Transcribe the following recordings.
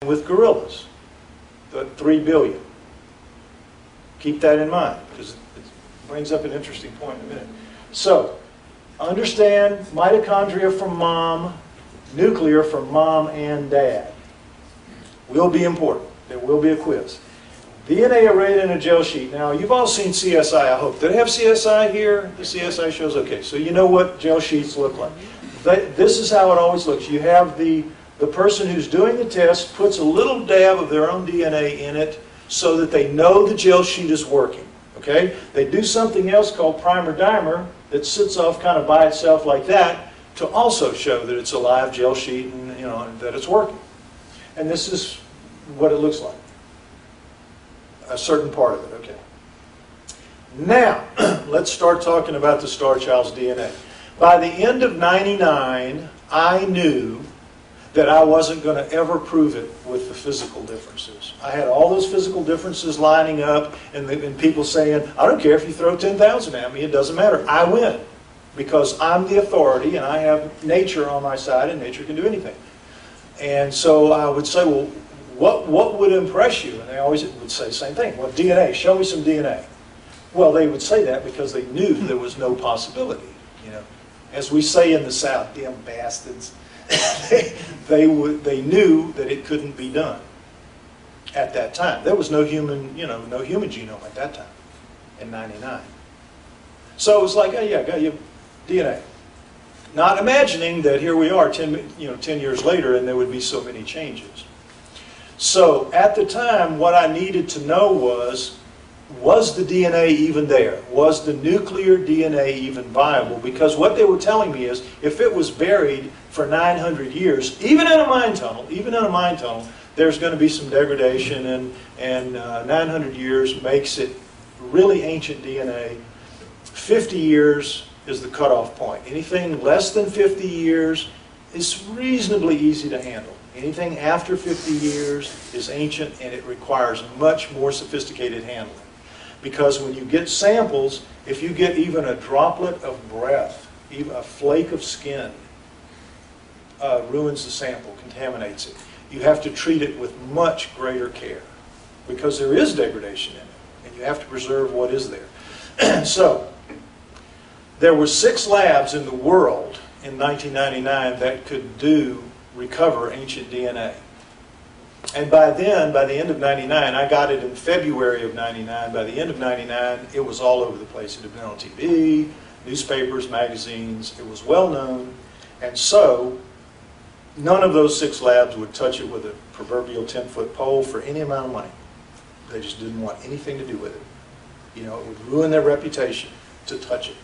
with gorillas, the 3 billion. Keep that in mind, because it brings up an interesting point in a minute. So, understand mitochondria from mom, nuclear from mom and dad. Will be important. There will be a quiz. DNA arrayed in a gel sheet. Now, you've all seen CSI, I hope. Do they have CSI here? The CSI shows? Okay, so you know what gel sheets look like. This is how it always looks. You have the person who's doing the test puts a little dab of their own DNA in it so that they know the gel sheet is working. Okay? They do something else called primer-dimer that sits off kind of by itself like that to also show that it's a live gel sheet and that it's working. And this is what it looks like. A certain part of it, okay. Now, let's start talking about the Star Child's DNA. By the end of '99, I knew that I wasn't going to ever prove it with the physical differences. I had all those physical differences lining up and people saying, I don't care if you throw 10,000 at me, it doesn't matter. I win because I'm the authority and I have nature on my side and nature can do anything. And so I would say, well, what would impress you? And they always would say the same thing. Well, DNA, show me some DNA. Well, they would say that because they knew there was no possibility. As we say in the South, damn bastards. they knew that it couldn't be done at that time. There was no human genome at that time in '99. So it was like, oh yeah, got your DNA. Not imagining that here we are 10 years later and there would be so many changes. So at the time, what I needed to know was the DNA even there? Was the nuclear DNA even viable? Because what they were telling me is, if it was buried for 900 years, even in a mine tunnel, there's going to be some degradation, and 900 years makes it really ancient DNA. 50 years is the cutoff point. Anything less than 50 years is reasonably easy to handle. Anything after 50 years is ancient, and it requires much more sophisticated handling. Because when you get samples, if you get even a droplet of breath, even a flake of skin, ruins the sample, contaminates it. You have to treat it with much greater care because there is degradation in it, and you have to preserve what is there. So, there were 6 labs in the world in 1999 that could recover ancient DNA. And by then, by the end of '99, I got it in February of '99. By the end of '99, it was all over the place. It had been on TV, newspapers, magazines. It was well known. And so, none of those 6 labs would touch it with a proverbial 10-foot pole for any amount of money. They just didn't want anything to do with it. It would ruin their reputation to touch it.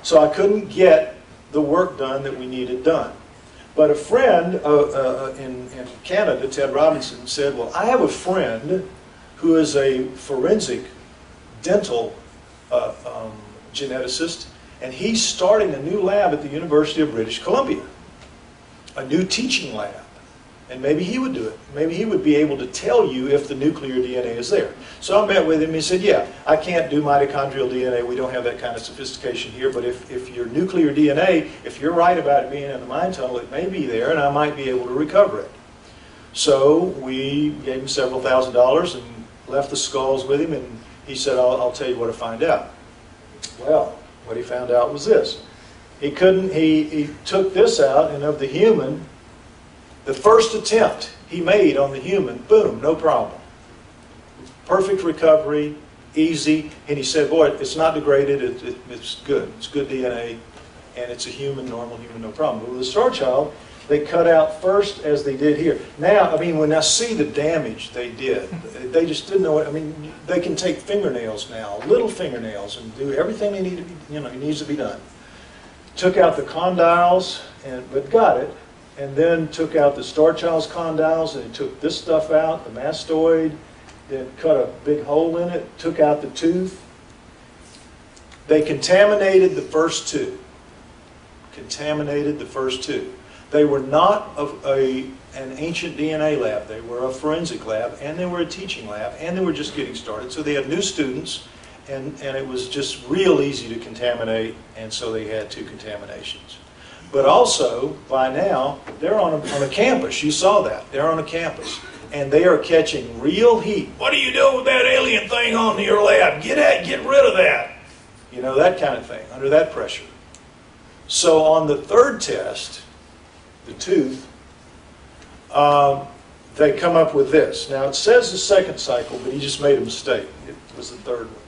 So I couldn't get the work done that we needed done. But a friend in Canada, Ted Robinson, said, well, I have a friend who is a forensic dental geneticist, and he's starting a new lab at the University of British Columbia, a new teaching lab. And maybe he would do it. Maybe he would be able to tell you if the nuclear DNA is there. So I met with him and he said, yeah, I can't do mitochondrial DNA. We don't have that kind of sophistication here. But if your nuclear DNA, if you're right about it being in the mine tunnel, it may be there and I might be able to recover it. So we gave him several $1,000s and left the skulls with him, and he said, I'll tell you what to find out. Well, what he found out was this. He took this out, and of the human, the first attempt he made on the human, boom, no problem. Perfect recovery, easy. And he said, boy, it's not degraded, it's good. It's good DNA, and it's a human, normal human, no problem. But with the Star Child, they cut out first as they did here. Now, when I see the damage they did, they just didn't know what, they can take fingernails now, little fingernails, and do everything they need to be, needs to be done. Took out the condyles, but got it. And then took out the Star Child's condyles, and took this stuff out, the mastoid, then cut a big hole in it, took out the tooth. They contaminated the first 2. Contaminated the first 2. They were not an ancient DNA lab. They were a forensic lab, and they were a teaching lab, and they were just getting started. So they had new students, and it was just real easy to contaminate, and so they had 2 contaminations. But also, by now, they're on a campus. You saw that. They're on a campus. And they are catching real heat. What are you doing with that alien thing on your lab? Get rid of that. You know, that kind of thing, under that pressure. So on the third test, the tooth, they come up with this. Now, it says the second cycle, but he just made a mistake. It was the third one.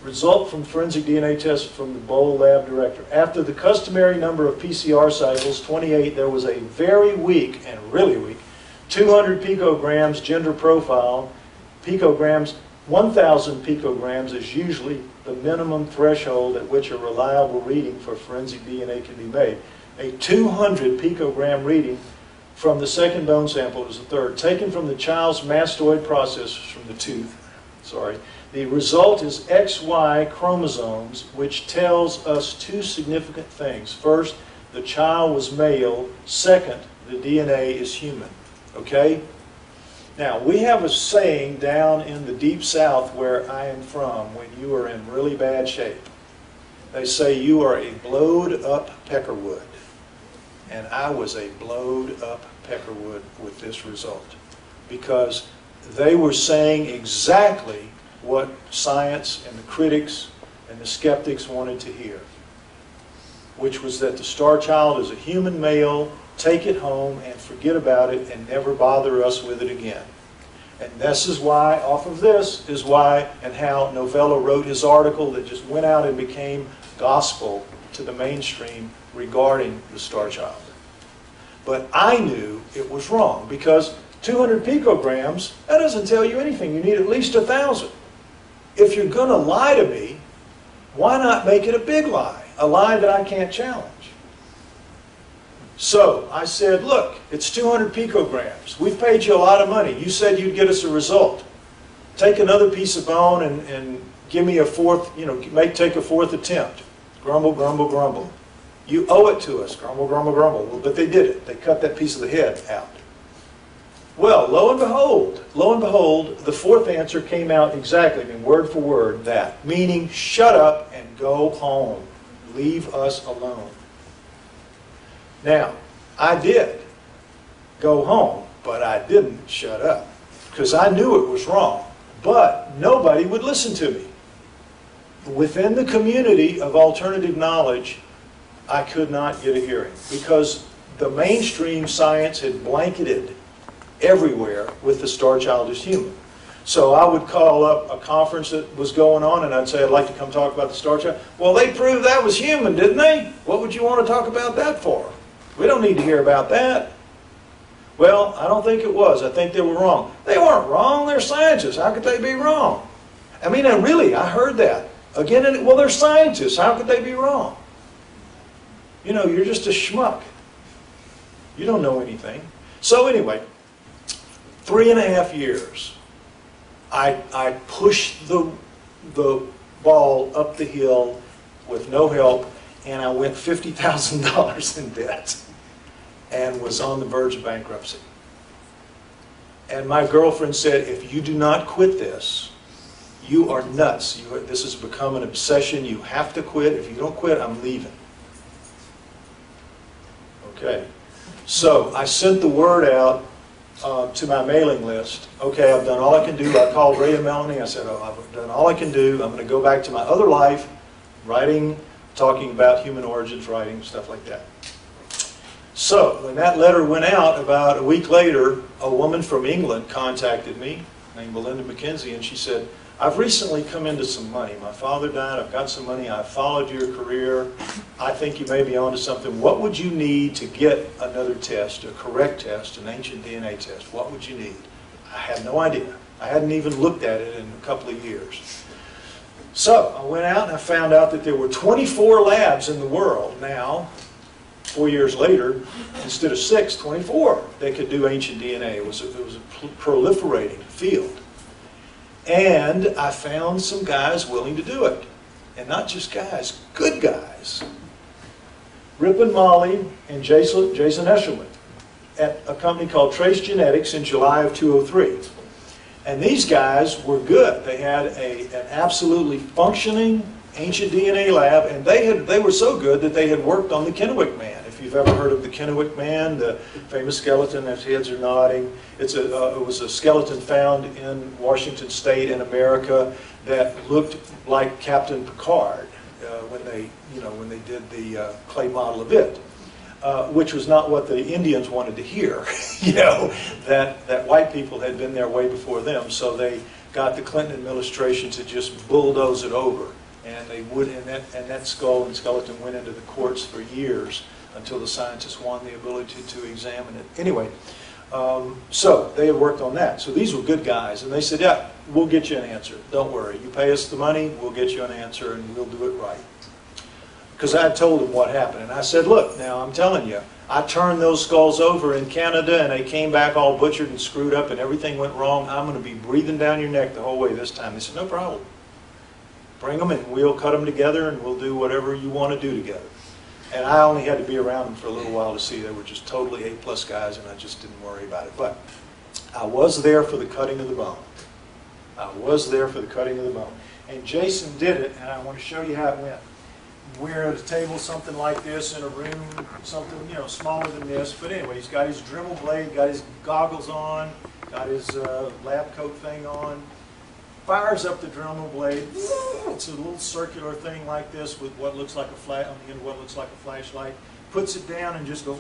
Result from forensic DNA test from the Bowl lab director. After the customary number of PCR cycles, 28, there was a very weak, and really weak, 200 picograms gender profile. Picograms, 1,000 picograms is usually the minimum threshold at which a reliable reading for forensic DNA can be made. A 200 picogram reading from the second bone sample is the third, taken from the child's mastoid process from the tooth. Sorry. The result is XY chromosomes, which tells us two significant things. First, the child was male. Second, the DNA is human. Okay? Now, we have a saying down in the deep south where I am from, when you are in really bad shape. They say you are a blowed up peckerwood. And I was a blowed up peckerwood with this result. Because they were saying exactly what science and the critics and the skeptics wanted to hear, which was that the star child is a human male, take it home and forget about it and never bother us with it again. And this is why, off of this, is why and how Novello wrote his article that just went out and became gospel to the mainstream regarding the star child. But I knew it was wrong because 200 picograms, that doesn't tell you anything. You need at least 1,000. If you're going to lie to me, why not make it a big lie? A lie that I can't challenge. So I said, look, it's 200 picograms. We've paid you a lot of money. You said you'd get us a result. Take another piece of bone and give me a fourth, take a fourth attempt. Grumble, grumble, grumble. You owe it to us. Grumble, grumble, grumble. Well, but they did it. They cut that piece of the head out. Well, lo and behold, the fourth answer came out exactly, word for word, that. Meaning, shut up and go home. Leave us alone. Now, I did go home, but I didn't shut up. Because I knew it was wrong. But nobody would listen to me. Within the community of alternative knowledge, I could not get a hearing. Because the mainstream science had blanketed everywhere with the star child is human. So I would call up a conference that was going on and I'd say, I'd like to come talk about the star child. Well, they proved that was human, didn't they? What would you want to talk about that for? We don't need to hear about that. Well, I don't think it was. I think they were wrong. They weren't wrong. They're scientists. How could they be wrong? I mean, I heard that. Again, well, they're scientists. How could they be wrong? You know, you're just a schmuck. You don't know anything. So anyway, 3.5 years, I pushed the ball up the hill with no help, and I went $50,000 in debt and was on the verge of bankruptcy. And my girlfriend said, if you do not quit this, you are nuts. This has become an obsession. You have to quit. If you don't quit, I'm leaving. Okay. So I sent the word out to my mailing list. Okay, I've done all I can do. I called Ray and Melanie. I said, I've done all I can do. I'm going to go back to my other life, writing, talking about human origins, writing, stuff like that. So when that letter went out, about a week later, a woman from England contacted me, named Melinda McKenzie, and she said, I've recently come into some money. My father died. I've got some money. I've followed your career. I think you may be onto something. What would you need to get another test, a correct test, an ancient DNA test? What would you need? I had no idea. I hadn't even looked at it in a couple of years. So I went out and I found out that there were 24 labs in the world now, 4 years later, instead of 6, 24 that could do ancient DNA. It was a proliferating field. And I found some guys willing to do it. And not just guys, good guys. Ripon Molly and Jason Eshelman at a company called Trace Genetics in July of 2003. And these guys were good. They had an absolutely functioning ancient DNA lab, and they were so good that they had worked on the Kennewick Man. If you've ever heard of the Kennewick Man, the famous skeleton, as heads are nodding, it was a skeleton found in Washington State in America that looked like Captain Picard when they did the clay model of it. Which was not what the Indians wanted to hear, that white people had been there way before them, so they got the Clinton administration to just bulldoze it over, and that skull and skeleton went into the courts for years until the scientists won the ability to examine it. Anyway, so they had worked on that. So these were good guys, and they said, yeah, we'll get you an answer. Don't worry. You pay us the money, we'll get you an answer, and we'll do it right. Because I told them what happened, and I said, look, now I'm telling you, I turned those skulls over in Canada, and they came back all butchered and screwed up, and everything went wrong. I'm going to be breathing down your neck the whole way this time. They said, no problem. Bring them, and we'll cut them together, and we'll do whatever you want to do together. And I only had to be around them for a little while to see they were just totally A-plus guys, and I just didn't worry about it. But I was there for the cutting of the bone. I was there for the cutting of the bone. And Jason did it, and I want to show you how it went. We're at a table something like this in a room, something smaller than this. But anyway, he's got his Dremel blade, got his goggles on, got his lab coat thing on. Fires up the Dremel blade. It's a little circular thing like this with what looks like a flash on the end of what looks like a flashlight. Puts it down and just goes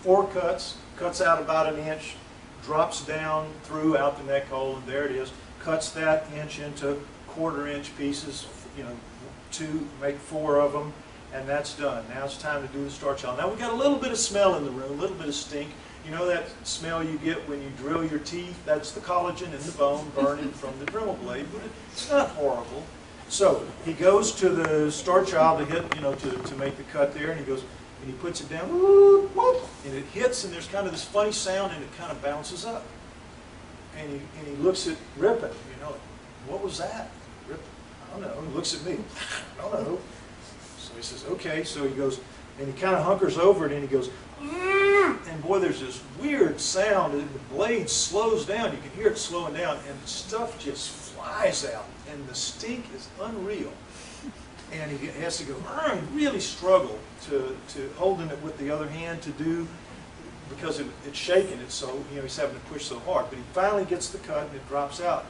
4 cuts. Cuts out about 1 inch. Drops down through out the neck hole, and there it is. Cuts that inch into 1/4 inch pieces, make 4 of them, and that's done. Now it's time to do the star child. Now we've got a little bit of smell in the room, a little bit of stink. You know that smell you get when you drill your teeth? That's the collagen in the bone burning from the Dremel blade, but it's not horrible. So he goes to the star child to hit, to make the cut there, and he goes, and he puts it down, and it hits, and there's kind of this funny sound, and it kind of bounces up. And he looks at Rippon, what was that? Rippon, I don't know. He looks at me, I don't know. So he says, okay. So he goes, and he kind of hunkers over it, and he goes, and boy, there's this weird sound, and the blade slows down. You can hear it slowing down, and the stuff just flies out, and the stink is unreal. And he has to go, really struggle to holding it with the other hand to do, because it's shaking it so, he's having to push so hard. But he finally gets the cut, and it drops out.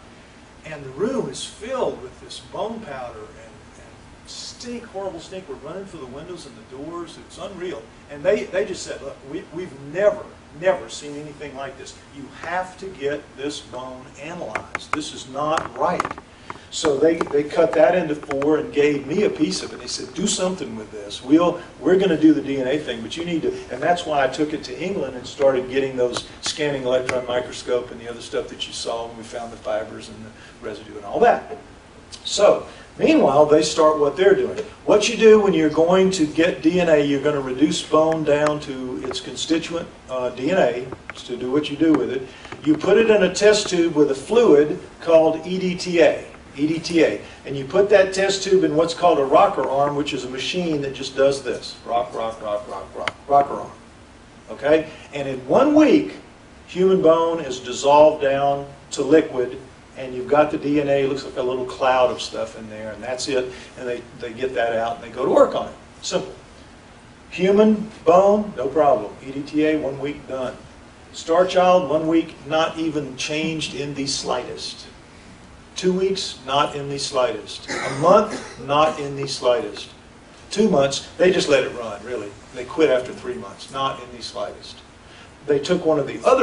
And the room is filled with this bone powder and stink, horrible stink. We're running through the windows and the doors. It's unreal. And they just said, look, we've never seen anything like this. You have to get this bone analyzed. This is not right. So they cut that into 4 and gave me a piece of it. They said, do something with this. We're going to do the DNA thing, but you need to, and that's why I took it to England and started getting those scanning electron microscope and the other stuff that you saw when we found the fibers and the residue and all that. So, meanwhile, they start what they're doing. What you do when you're going to get DNA, you're going to reduce bone down to its constituent DNA to do what you do with it. You put it in a test tube with a fluid called EDTA. And you put that test tube in what's called a rocker arm, which is a machine that just does this. Rock, rock, rock, rock, rock. Rocker arm. Okay? And in 1 week, human bone is dissolved down to liquid, and you've got the DNA. It looks like a little cloud of stuff in there, and that's it. And they get that out, and they go to work on it. Simple. Human bone, no problem. EDTA, 1 week, done. Star Child, 1 week, not even changed in the slightest. 2 weeks, not in the slightest. A month, not in the slightest. 2 months, they just let it run, really. They quit after 3 months, not in the slightest. They took one of the other